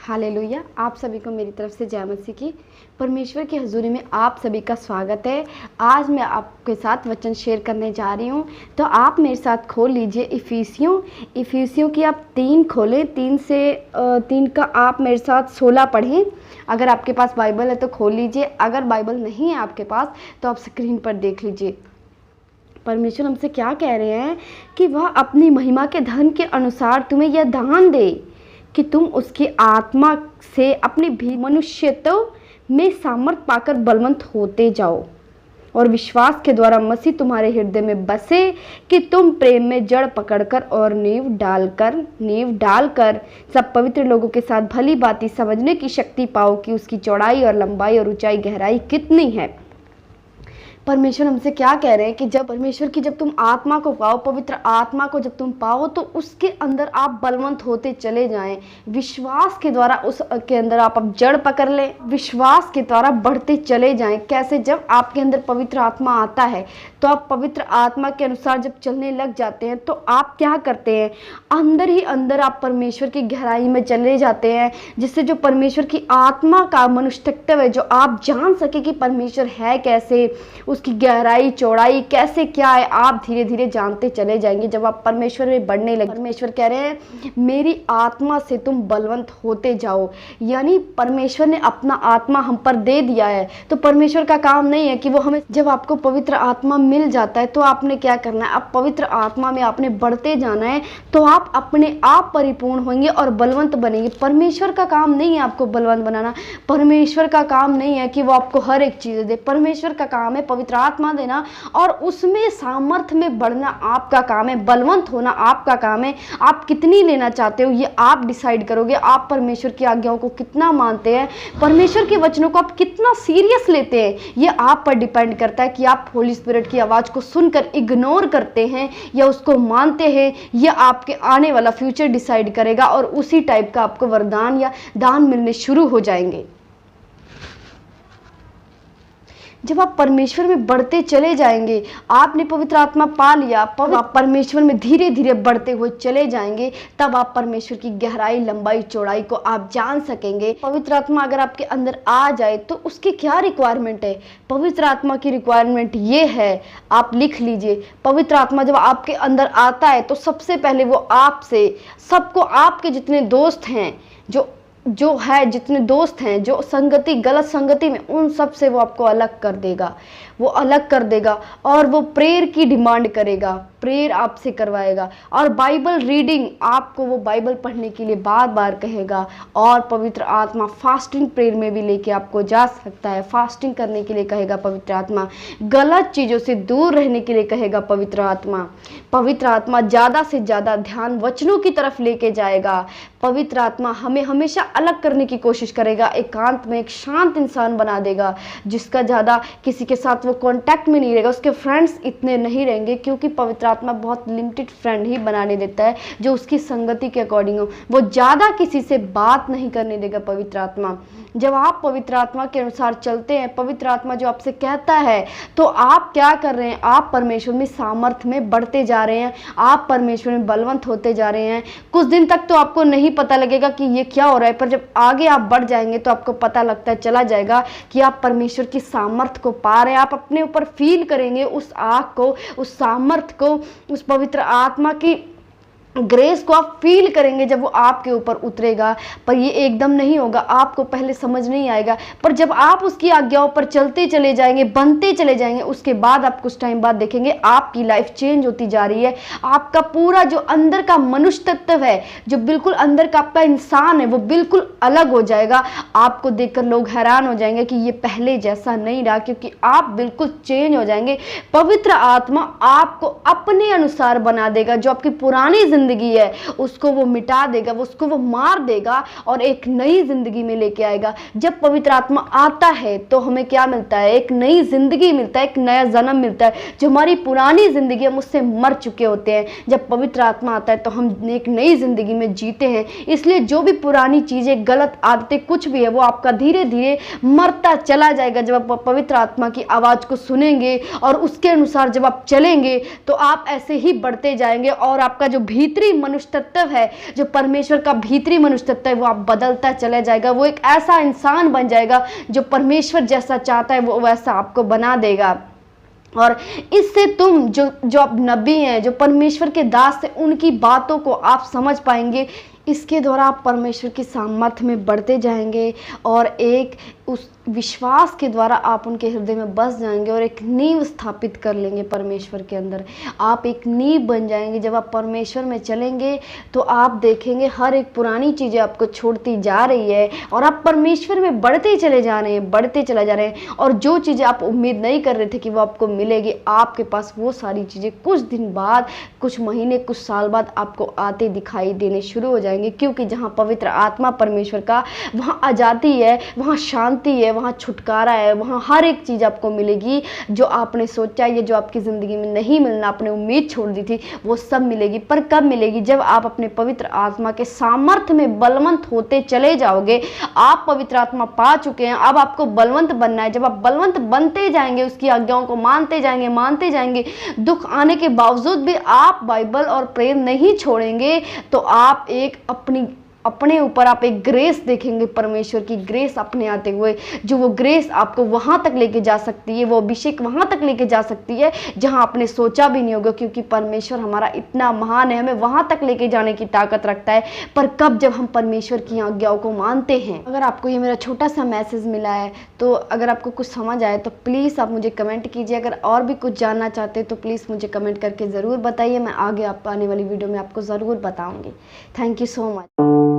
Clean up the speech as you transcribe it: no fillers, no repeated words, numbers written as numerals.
Hallelujah. आप सभी को मेरी तरफ से जय मसीह की। परमेश्वर की हजूरी में आप सभी का स्वागत है। आज मैं आपके साथ वचन शेयर करने जा रही हूँ, तो आप मेरे साथ खोल लीजिए इफिसियों की आप 3 खोलें। 3 का आप मेरे साथ 16 पढ़ें। अगर आपके पास बाइबल है तो खोल लीजिए, अगर बाइबल नहीं है आपके पास तो आप स्क्रीन पर देख लीजिए। परमेश्वर हमसे क्या कह रहे हैं कि वह अपनी महिमा के धन के अनुसार तुम्हें यह दान दे कि तुम उसकी आत्मा से अपनी भी मनुष्यत्व में सामर्थ पाकर बलवंत होते जाओ, और विश्वास के द्वारा मसीह तुम्हारे हृदय में बसे कि तुम प्रेम में जड़ पकड़कर और नींव डालकर सब पवित्र लोगों के साथ भली बातें समझने की शक्ति पाओ कि उसकी चौड़ाई और लंबाई और ऊंचाई गहराई कितनी है। परमेश्वर हमसे क्या कह रहे हैं कि जब तुम आत्मा को पाओ, पवित्र आत्मा को जब तुम पाओ, तो उसके अंदर आप बलवंत होते चले जाएं। विश्वास के द्वारा उसके अंदर आप अब जड़ पकड़ लें, विश्वास के द्वारा बढ़ते चले जाएं। कैसे? जब आपके अंदर पवित्र आत्मा आता है तो आप पवित्र आत्मा के अनुसार जब चलने लग जाते हैं तो आप क्या करते हैं, अंदर ही अंदर आप परमेश्वर की गहराई में चले जाते हैं, जिससे जो परमेश्वर की आत्मा का मनुष्यत्व है, जो आप जान सके कि परमेश्वर है कैसे, उसकी गहराई चौड़ाई कैसे क्या है, आप धीरे धीरे जानते चले जाएंगे जब आप परमेश्वर में बढ़ने लगे। परमेश्वर कह रहे हैं मेरी आत्मा से तुम बलवंत होते जाओ। यानी परमेश्वर ने अपना आत्मा हम पर दे दिया है, तो परमेश्वर का काम नहीं है कि वो हमें, जब आपको पवित्र आत्मा मिल जाता है तो आपने क्या करना है, आप पवित्र आत्मा में आपने बढ़ते जाना है, तो आप अपने आप परिपूर्ण होंगे और बलवंत बनेंगे। परमेश्वर का काम नहीं है आपको बलवंत बनाना, परमेश्वर का काम नहीं है कि वो आपको हर एक चीज़ दे। परमेश्वर का काम है पवित्र आत्मा देना और उसमें सामर्थ्य में बढ़ना आपका काम है, बलवंत होना आपका काम है। आप कितनी लेना चाहते हो ये आप डिसाइड करोगे। आप परमेश्वर की आज्ञाओं को कितना मानते हैं, परमेश्वर के वचनों को आप कितना सीरियस लेते हैं, ये आप पर डिपेंड करता है कि आप होली स्पिरिट की आवाज़ को सुनकर इग्नोर करते हैं या उसको मानते हैं। ये आपके आने वाला फ्यूचर डिसाइड करेगा और उसी टाइप का आपको वरदान या दान मिलने शुरू हो जाएंगे। जब आप परमेश्वर में बढ़ते चले जाएंगे, आपने पवित्र आत्मा पा लिया, आप परमेश्वर में धीरे धीरे बढ़ते हुए चले जाएंगे, तब आप परमेश्वर की गहराई लंबाई चौड़ाई को आप जान सकेंगे। पवित्र आत्मा अगर आपके अंदर आ जाए तो उसकी क्या रिक्वायरमेंट है? पवित्र आत्मा की रिक्वायरमेंट ये है, आप लिख लीजिए। पवित्र आत्मा जब आपके अंदर आता है तो सबसे पहले वो आपसे सबको, आपके जितने दोस्त हैं, जितने दोस्त हैं जो संगति, गलत संगति में, उन सब से वो आपको अलग कर देगा और वो प्रेयर की डिमांड करेगा, प्रेयर आपसे करवाएगा और बाइबल रीडिंग, आपको वो बाइबल पढ़ने के लिए बार बार कहेगा। और पवित्र आत्मा फास्टिंग प्रेयर में भी लेके आपको जा सकता है, फास्टिंग करने के लिए कहेगा पवित्र आत्मा, गलत चीज़ों से दूर रहने के लिए कहेगा पवित्र आत्मा ज़्यादा से ज़्यादा ध्यान वचनों की तरफ लेके जाएगा। पवित्र आत्मा हमें हमेशा अलग करने की कोशिश करेगा, एकांत में एक शांत इंसान बना देगा, जिसका ज़्यादा किसी के साथ वो कांटेक्ट में नहीं रहेगा, उसके फ्रेंड्स इतने नहीं रहेंगे, क्योंकि पवित्र आत्मा बहुत लिमिटेड फ्रेंड ही बनाने देता है जो उसकी संगति के अकॉर्डिंग हो। वो ज़्यादा किसी से बात नहीं करने देगा पवित्र आत्मा। जब आप पवित्र आत्मा के अनुसार चलते हैं, पवित्र आत्मा जो आपसे कहता है, तो आप क्या कर रहे हैं, आप परमेश्वर में सामर्थ्य में बढ़ते जा रहे हैं, आप परमेश्वर में बलवंत होते जा रहे हैं। कुछ दिन तक तो आपको नहीं पता लगेगा कि ये क्या हो रहा है, पर जब आगे आप बढ़ जाएंगे तो आपको पता लगता चला जाएगा कि आप परमेश्वर की सामर्थ्य को पा रहे हैं। आप अपने ऊपर फील करेंगे उस आग को, उस सामर्थ्य को, उस पवित्र आत्मा की ग्रेस को आप फील करेंगे जब वो आपके ऊपर उतरेगा। पर ये एकदम नहीं होगा, आपको पहले समझ नहीं आएगा, पर जब आप उसकी आज्ञाओं पर चलते चले जाएंगे, बनते चले जाएंगे, उसके बाद आप कुछ टाइम बाद देखेंगे आपकी लाइफ चेंज होती जा रही है। आपका पूरा जो अंदर का मनुष्य तत्व है, जो बिल्कुल अंदर का आपका इंसान है, वो बिल्कुल अलग हो जाएगा। आपको देखकर लोग हैरान हो जाएंगे कि ये पहले जैसा नहीं रहा, क्योंकि आप बिल्कुल चेंज हो जाएंगे। पवित्र आत्मा आपको अपने अनुसार बना देगा। जो आपकी पुरानी जिंदगी है उसको वो मिटा देगा, उसको वो मार देगा और एक नई जिंदगी में लेके आएगा। जब पवित्र आत्मा आता है तो हमें क्या मिलता है, एक नई जिंदगी मिलता है, एक नया जन्म मिलता है। जो हमारी पुरानी जिंदगी हम उससे मर चुके होते हैं, जब पवित्र आत्मा आता है तो हम एक नई जिंदगी में जीते हैं। इसलिए जो भी पुरानी चीजें, गलत आदतें, कुछ भी है, वो आपका धीरे धीरे मरता चला जाएगा। जब आप पवित्र आत्मा की आवाज को सुनेंगे और उसके अनुसार जब आप चलेंगे तो आप ऐसे ही बढ़ते जाएंगे और आपका जो भीतर भीतरी मनुष्य तत्व है, जो परमेश्वर का भीतरी मनुष्य तत्व है, वो आप बदलता चला जाएगा। वो एक ऐसा इंसान बन जाएगा जो परमेश्वर जैसा चाहता है वो वैसा आपको बना देगा। और इससे तुम जो अब नबी हैं, जो परमेश्वर के दास हैं, उनकी बातों को आप समझ पाएंगे। इसके द्वारा आप परमेश्वर की सामर्थ्य में बढ़ते जाएंगे और एक उस विश्वास के द्वारा आप उनके हृदय में बस जाएंगे और एक नींव स्थापित कर लेंगे परमेश्वर के अंदर। आप एक नींव बन जाएंगे। जब आप परमेश्वर में चलेंगे तो आप देखेंगे हर एक पुरानी चीज़ें आपको छोड़ती जा रही है और आप परमेश्वर में बढ़ते चले जा रहे हैं, बढ़ते चले जा रहे हैं। और जो चीज़ें आप उम्मीद नहीं कर रहे थे कि वो आपको मिलेगी, आपके पास वो सारी चीज़ें कुछ दिन बाद, कुछ महीने, कुछ साल बाद आपको आते दिखाई देने शुरू हो जाएंगे। क्योंकि जहाँ पवित्र आत्मा परमेश्वर का, वहाँ आज़ादी है, वहाँ शांति है, वहाँ छुटकारा है, वहाँ हर एक चीज़ आपको मिलेगी जो आपने सोचा या जो आपकी ज़िंदगी में नहीं मिलना, आपने उम्मीद छोड़ दी थी, वो सब मिलेगी। पर कब मिलेगी? जब आप अपने पवित्र आत्मा के सामर्थ्य में बलवंत होते चले जाओगे। आप पवित्र आत्मा पा चुके हैं, अब आपको बलवंत बनना है। जब आप बलवंत बनते जाएंगे, उसकी आज्ञाओं को मानते जाएंगे, दुख आने के बावजूद भी आप बाइबल और प्रेम नहीं छोड़ेंगे, तो आप एक अपने ऊपर आप एक ग्रेस देखेंगे, परमेश्वर की ग्रेस अपने आते हुए, जो वो ग्रेस आपको वहां तक लेके जा सकती है, वो अभिषेक वहां तक लेके जा सकती है जहां आपने सोचा भी नहीं होगा। क्योंकि परमेश्वर हमारा इतना महान है, हमें वहां तक लेके जाने की ताकत रखता है। पर कब? जब हम परमेश्वर की आज्ञाओं को मानते हैं। अगर आपको ये मेरा छोटा सा मैसेज मिला है, तो अगर आपको कुछ समझ आए तो प्लीज़ आप मुझे कमेंट कीजिए। अगर और भी कुछ जानना चाहते हैं तो प्लीज़ मुझे कमेंट करके ज़रूर बताइए। मैं आगे आप आने वाली वीडियो में आपको ज़रूर बताऊँगी। Thank you so much.